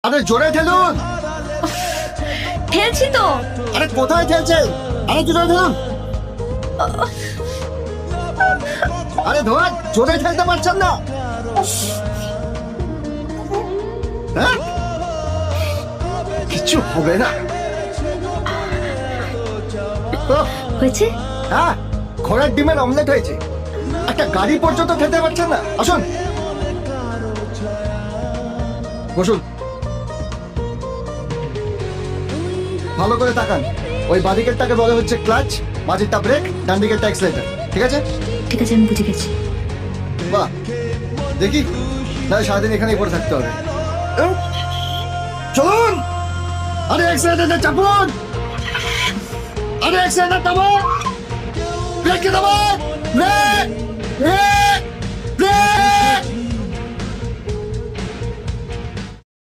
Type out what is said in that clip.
আরে জোরে ঠেলুন। ঠেলছি তো। আরে কোথায় ঠেলছে? আরে জোরে ঠেলুন। আরে ধোয়া, জোরে ঠেলতে পারছেন না? হ্যাঁ, কিছু হবে না। হয়েছে? হ্যাঁ, ঘোড়ার ডিমের অমলেট হয়েছে। একটা গাড়ি পর্যন্ত খেতে পারছেন না। আসুন, বসুন। ভালো করে তাকান। ওই বাঁদিকেরটাকে বলা হচ্ছে ক্লাচ, মাঝেরটা ব্রেক, ডান দিকেরটা অ্যাক্সিলারেটর। ঠিক আছে? ঠিক আছে, আমি বুঝে গেছি। বাহ, দেখি না সারাদিন এখানেই পড়ে থাকতে হবে। চলুন। আরে অ্যাক্সিলারেটর চাপুন। আরে অ্যাক্সিলারেটর দাবান, ব্রেক দাবান, ব্রেক।